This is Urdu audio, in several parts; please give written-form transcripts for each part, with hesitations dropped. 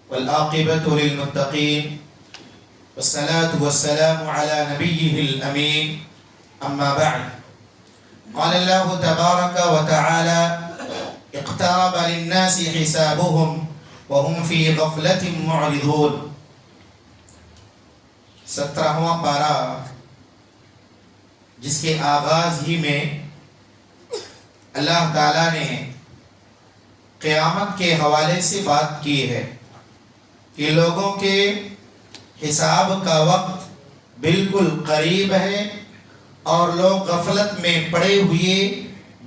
والعاقبة للمتقين والصلاة والسلام على نبيه الأمين أما بعد قال الله تبارك وتعالى اقترب للناس حسابهم وهم في غفلة معرضون 17واں پارہ جس کے آغاز ہی میں اللہ تعالیٰ نے قیامت کے حوالے سے بات کی ہے کہ لوگوں کے حساب کا وقت بالکل قریب ہے اور لوگ غفلت میں پڑے ہوئے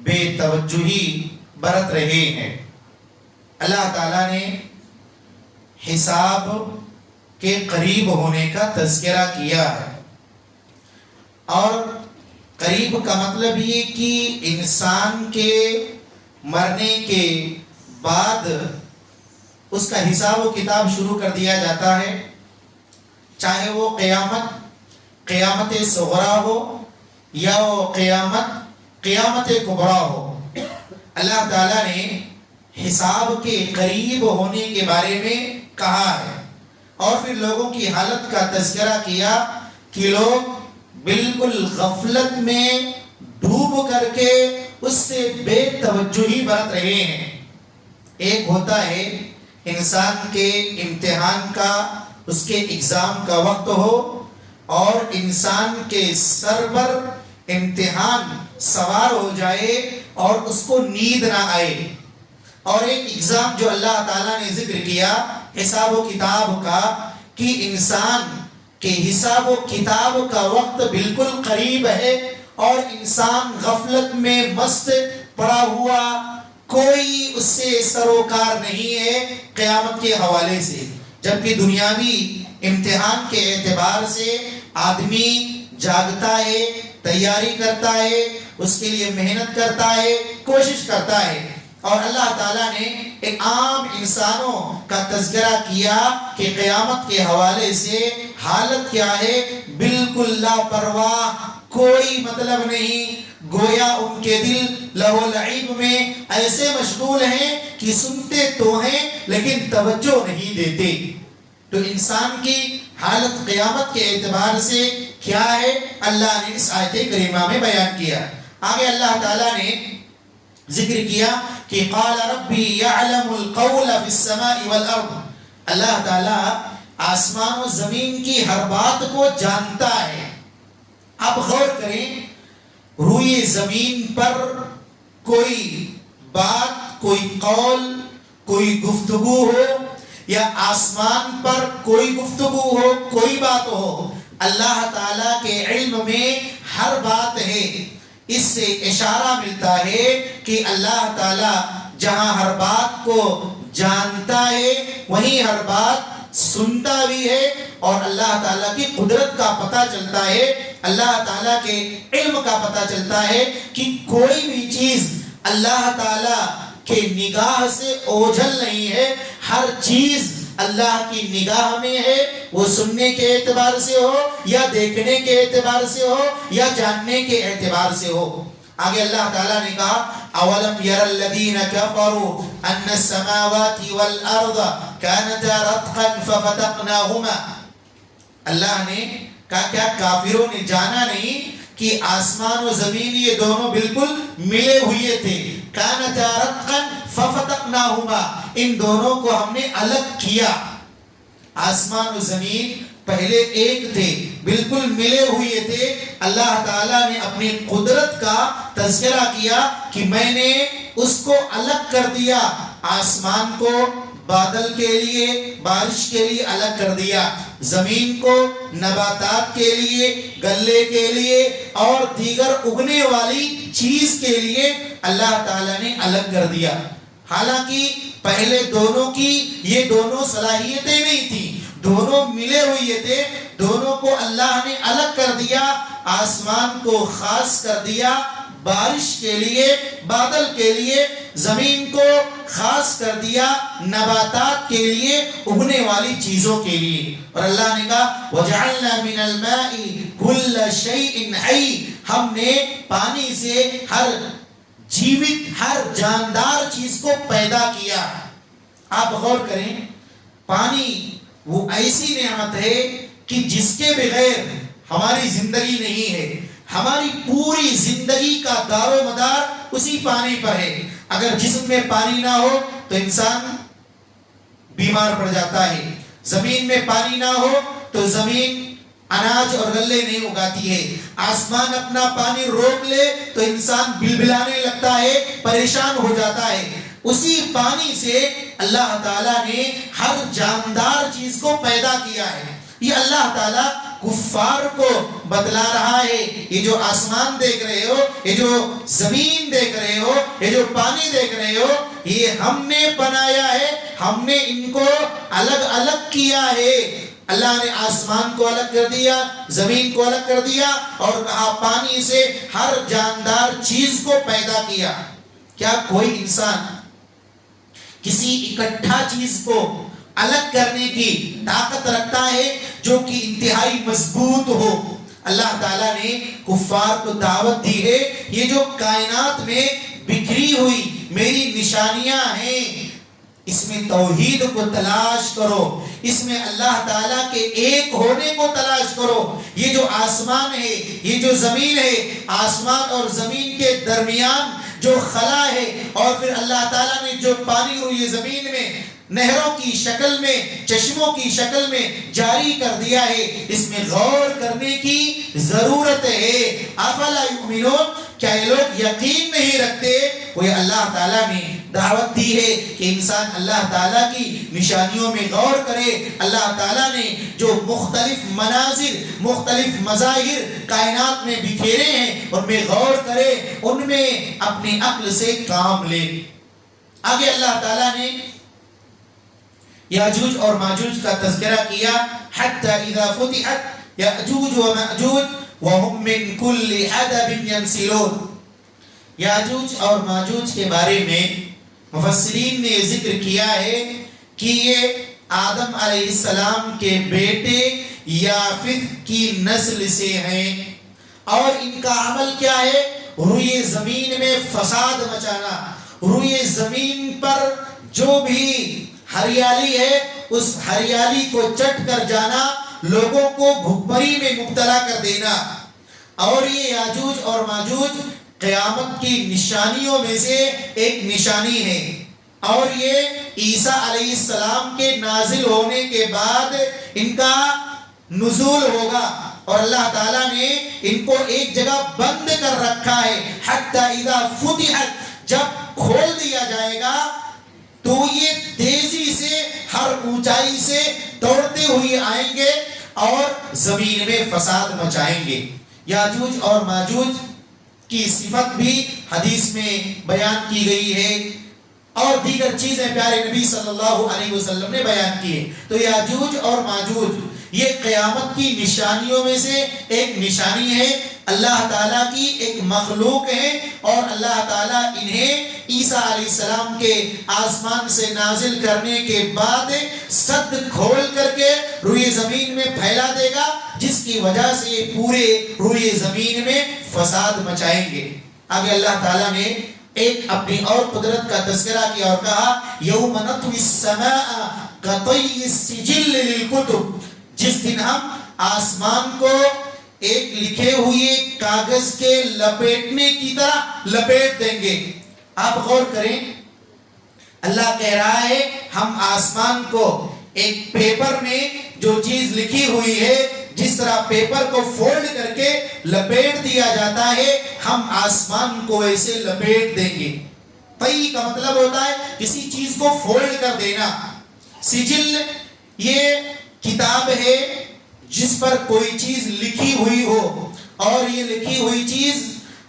بے توجہی برت رہے ہیں۔ اللہ تعالیٰ نے حساب کے قریب ہونے کا تذکرہ کیا ہے، اور قریب کا مطلب یہ کہ انسان کے مرنے کے بعد اس کا حساب و کتاب شروع کر دیا جاتا ہے، چاہے وہ قیامت صغریٰ ہو یا وہ قیامت کبریٰ ہو۔ اللہ تعالیٰ نے حساب کے قریب ہونے کے بارے میں کہا ہے، اور پھر لوگوں کی حالت کا تذکرہ کیا کہ لوگ بالکل غفلت میں ڈوب کر کے اس سے بے توجہی برت رہے ہیں۔ ایک ہوتا ہے انسان کے امتحان کا، اس کے ایگزام کا وقت ہو اور انسان کے سر پر امتحان سوار ہو جائے اور اس کو نیند نہ آئے، اور ایک ایگزام جو اللہ تعالیٰ نے ذکر کیا حساب و کتاب کا، کہ انسان کے حساب و کتاب کا وقت بالکل قریب ہے اور انسان غفلت میں مست پڑا ہوا، کوئی اس سے سروکار نہیں ہے قیامت کے حوالے سے۔ جبکہ دنیاوی امتحان کے اعتبار سے آدمی جاگتا ہے، تیاری کرتا ہے، اس کے لیے محنت کرتا ہے، کوشش کرتا ہے، اور اللہ تعالیٰ نے ایک عام انسانوں کا تذکرہ کیا کہ قیامت کے حوالے سے حالت کیا ہے، بالکل لاپرواہ، کوئی مطلب نہیں، گویا ان کے دل لہو لعب میں ایسے مشغول ہیں کہ سنتے تو ہیں لیکن توجہ نہیں دیتے۔ تو انسان کی حالت قیامت کے اعتبار سے کیا ہے، اللہ نے اس آیت کریمہ میں بیان کیا۔ آگے اللہ تعالیٰ نے ذکر کیا کہ قال ربی یعلم القول فی السماء والارض، اللہ تعالیٰ آسمان و زمین کی ہر بات کو جانتا ہے۔ اب غور کریں، روئے زمین پر کوئی بات، کوئی قول، کوئی گفتگو ہو، یا آسمان پر کوئی گفتگو ہو، کوئی بات ہو، اللہ تعالیٰ کے علم میں ہر بات ہے۔ اس سے اشارہ ملتا ہے کہ اللہ تعالیٰ جہاں ہر بات کو جانتا ہے وہیں ہر بات سنتا بھی ہے، اور اللہ تعالیٰ کی قدرت کا پتہ چلتا ہے، اللہ تعالیٰ کے علم کا پتہ چلتا ہے کہ کوئی بھی چیز اللہ تعالیٰ کے نگاہ سے اوجھل نہیں ہے، ہر چیز اللہ کی نگاہ میں ہے، وہ سننے کے اعتبار سے ہو یا دیکھنے کے اعتبار سے ہو یا جاننے کے اعتبار سے ہو۔ آگے اللہ تعالیٰ نے کہا اولم یر الذین کفروا ان السماوات والارض کانتا رتقا ففتقناہما، اللہ نے کہا کیا کافروں نے جانا نہیں کہ آسمان و زمین یہ دونوں بالکل ملے ہوئے تھے، کانتا رتقا ففتقناہما، ان دونوں کو ہم نے الگ کیا۔ آسمان و زمین پہلے ایک تھے، بالکل ملے ہوئے تھے، اللہ تعالیٰ نے اپنی قدرت کا تذکرہ کیا کہ میں نے اس کو الگ کر دیا، آسمان کو بادل کے لیے، بارش کے لیے الگ کر دیا، زمین کو نباتات کے لیے، گلے کے لیے اور دیگر اگنے والی چیز کے لیے اللہ تعالیٰ نے الگ کر دیا۔ حالانکہ پہلے دونوں کی یہ دونوں صلاحیتیں نہیں تھیں، دونوں ملے ہوئے تھے، دونوں کو اللہ نے الگ کر دیا، آسمان کو خاص کر دیا بارش کے لیے، بادل کے لیے، زمین کو خاص کر دیا نباتات کے لیے، اگنے والی چیزوں کے لیے۔ اور اللہ نے کہا وَجَعَلْنَا مِنَ الْمَاءِ كُلَّ شَيْءٍ حَيٍّ، ہم نے پانی سے ہر جیوت، ہر جاندار چیز کو پیدا کیا۔ آپ غور کریں، پانی وہ ایسی نعمت ہے کہ جس کے بغیر ہماری زندگی نہیں ہے. ہماری پوری زندگی کا دار و مدار اسی پانی پر ہے. اگر جسم میں پانی نہ ہو تو انسان بیمار پڑ جاتا ہے. زمین میں پانی نہ ہو تو زمین اناج اور غلے نہیں اگاتی ہے. آسمان اپنا پانی روک لے تو انسان بلبلانے لگتا ہے, پریشان ہو جاتا ہے. اسی پانی سے اللہ تعالیٰ نے ہر جاندار چیز کو پیدا کیا ہے. یہ اللہ تعالیٰ کفار کو بتلا رہا ہے. یہ جو آسمان دیکھ رہے ہو, یہ جو زمین دیکھ رہے ہو, یہ جو پانی دیکھ رہے ہو, یہ ہم نے بنایا ہے, ہم نے ان کو الگ الگ کیا ہے. اللہ نے آسمان کو الگ کر دیا, زمین کو الگ کر دیا اور کہا پانی سے ہر جاندار چیز کو پیدا کیا. کیا کوئی انسان کسی اکٹھا چیز کو الگ کرنے کی طاقت رکھتا ہے جو کہ انتہائی مضبوط ہو؟ اللہ تعالیٰ نے کفار کو دعوت دی ہے, یہ جو کائنات میں بکھری ہوئی میری نشانیاں ہیں, اس میں توحید کو تلاش کرو, اس میں اللہ تعالیٰ کے ایک ہونے کو تلاش کرو. یہ جو آسمان ہے, یہ جو زمین ہے, آسمان اور زمین کے درمیان جو خلا ہے, اور پھر اللہ تعالیٰ نے جو پانی روئے زمین میں نہروں کی شکل میں, چشموں کی شکل میں جاری کر دیا ہے, اس میں غور کرنے کی ضرورت ہے. افلا یؤمنون, کیا یہ لوگ یقین نہیں رکھتے؟ وہ اللہ تعالیٰ نے دعوت دی ہے کہ انسان اللہ تعالیٰ کی نشانیوں میں غور کرے. اللہ تعالیٰ نے جو مختلف مناظر, مختلف مظاہر کائنات میں بکھیرے ہیں, ان میں غور کرے, ان میں اپنی عقل سے کام لے. آگے اللہ تعالیٰ نے یاجوج اور ماجوج کا تذکرہ کیا. حتی اذا فتحت یاجوج و ماجوج وهم من کل حدب ینسلون. یاجوج اور ماجوج کے بارے میں مفسرین نے ذکر کیا ہے کہ یہ آدم علیہ السلام کے بیٹے یافث کی نسل سے ہیں, اور ان کا عمل کیا ہے؟ روئے زمین میں فساد مچانا. روئے زمین پر جو بھی ہریالی ہے اس ہریالی کو چٹ کر جانا, لوگوں کو بھوکمری میں مبتلا کر دینا. اور یہ یاجوج اور ماجوج قیامت کی نشانیوں میں سے ایک نشانی ہے, اور یہ عیسیٰ علیہ السلام کے نازل ہونے کے بعد ان کا نزول ہوگا, اور اللہ تعالیٰ نے ان کو ایک جگہ بند کر رکھا ہے. حتی اذا فتحت, جب کھول دیا جائے گا تو یہ تیزی سے ہر اونچائی سے دوڑتے ہوئے آئیں گے اور زمین میں فساد مچائیں گے. یاجوج اور ماجوج کی صفت بھی حدیث میں بیان کی گئی ہے, اور دیگر چیزیں پیارے نبی صلی اللہ علیہ وسلم نے بیان کی ہے. تو یاجوج اور ماجوج یہ قیامت کی نشانیوں میں سے ایک نشانی ہے, اللہ تعالیٰ کی ایک مخلوق ہے, اور اللہ تعالیٰ انہیں عیسیٰ علیہ السلام کے آسمان سے نازل کرنے کے بعد سد کھول کر کے روئے زمین میں پھیلا دے گا, جس کی وجہ سے یہ پورے روئے زمین میں فساد مچائیں گے. آگے اللہ تعالیٰ نے ایک اپنی اور قدرت کا تذکرہ کیا اور کہا یوم نطوی السماء کطی السجل للکتب, جس دن ہم آسمان کو ایک لکھے ہوئے کاغذ کے لپیٹنے کی طرح لپیٹ دیں گے. آپ غور کریں, اللہ کہہ رہا ہے ہم آسمان کو ایک پیپر میں جو چیز لکھی ہوئی ہے, جس طرح پیپر کو فولڈ کر کے لپیٹ دیا جاتا ہے, ہم آسمان کو ایسے لپیٹ دیں گے. طی کا مطلب ہوتا ہے کسی چیز کو فولڈ کر دینا. سجل یہ کتاب ہے جس پر کوئی چیز لکھی ہوئی ہو, اور یہ لکھی ہوئی چیز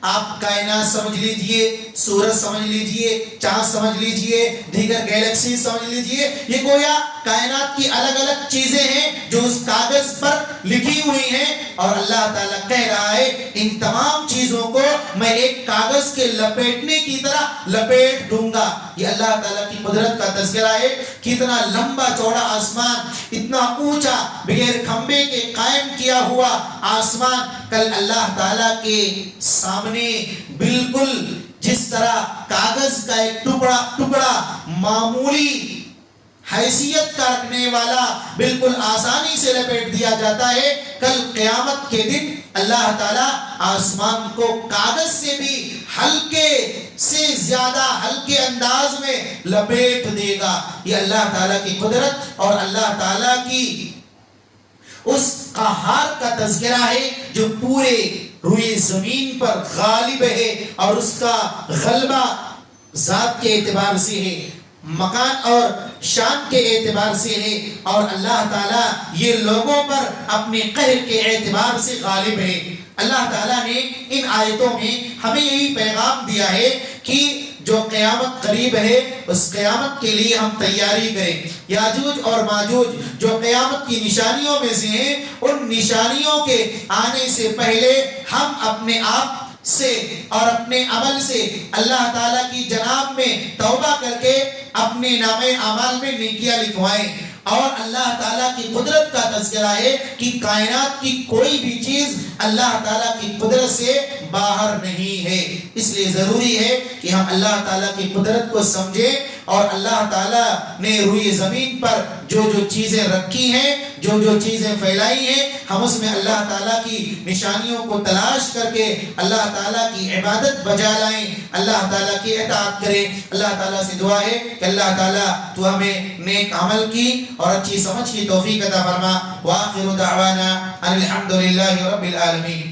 آپ کائنات سمجھ لیجئے, سورج سمجھ لیجئے, چاند سمجھ لیجئے, دیگر گیلیکسی سمجھ لیجئے, یہ گویا کائنات کی الگ الگ چیزیں ہیں جو اس کاغذ پر لکھی ہوئی ہیں, اور اللہ تعالیٰ کہہ رہا ہے ان تمام چیزوں کو میں ایک کاغذ کے لپیٹنے کی طرح لپیٹ دوں گا. یہ اللہ تعالیٰ کی قدرت کا تذکرہ ہے. کتنا لمبا چوڑا آسمان, اتنا اونچا بغیر کھمبے کے قائم کیا ہوا آسمان, کل اللہ تعالیٰ کے سامنے بالکل جس طرح کاغذ کا ایک ٹکڑا معمولی حیثیت کا رکھنے والا بالکل آسانی سے لپیٹ دیا جاتا ہے، کل قیامت کے دن اللہ تعالیٰ آسمان کو کاغذ سے بھی ہلکے سے زیادہ ہلکے انداز میں لپیٹ دے گا۔ یہ اللہ تعالیٰ کی قدرت اور اللہ تعالیٰ کی اس قہار کا تذکرہ ہے جو پورے روئے زمین پر غالب ہے، اور اس کا غلبہ ذات کے اعتبار سے ہے، مکان اور شان کے اعتبار سے ہے، اور اللہ تعالیٰ یہ لوگوں پر اپنے قہر کے اعتبار سے غالب ہے۔ اللہ تعالیٰ نے ان آیتوں میں ہمیں یہی پیغام دیا ہے کہ جو قیامت قریب ہے اس قیامت کے لیے ہم تیاری کریں۔ یاجوج اور ماجوج جو قیامت کی نشانیوں میں سے ہیں، ان نشانیوں کے آنے سے پہلے ہم اپنے آپ سے اور اپنے عمل سے اللہ تعالیٰ کی جناب میں توبہ کر کے اپنے نامے اعمال میں نیکیاں لکھوائیں۔ اور اللہ تعالیٰ کی قدرت کا تذکرہ ہے کہ کائنات کی کوئی بھی چیز اللہ تعالیٰ کی قدرت سے باہر نہیں ہے۔ اس لیے ضروری ہے کہ ہم اللہ تعالیٰ کی قدرت کو سمجھیں، اور اللہ تعالیٰ نے روئے زمین پر جو جو چیزیں رکھی ہیں، جو جو چیزیں پھیلائی ہیں، ہم اس میں اللہ تعالیٰ کی نشانیوں کو تلاش کر کے اللہ تعالیٰ کی عبادت بجا لائیں، اللہ تعالیٰ کی اطاعت کریں۔ اللہ تعالیٰ سے دعا ہے کہ اللہ تعالیٰ تو ہمیں نیک عمل کی اور اچھی سمجھ کی توفیق عطا فرما۔ وآخر دعوانا ان الحمد للہ رب العالمین۔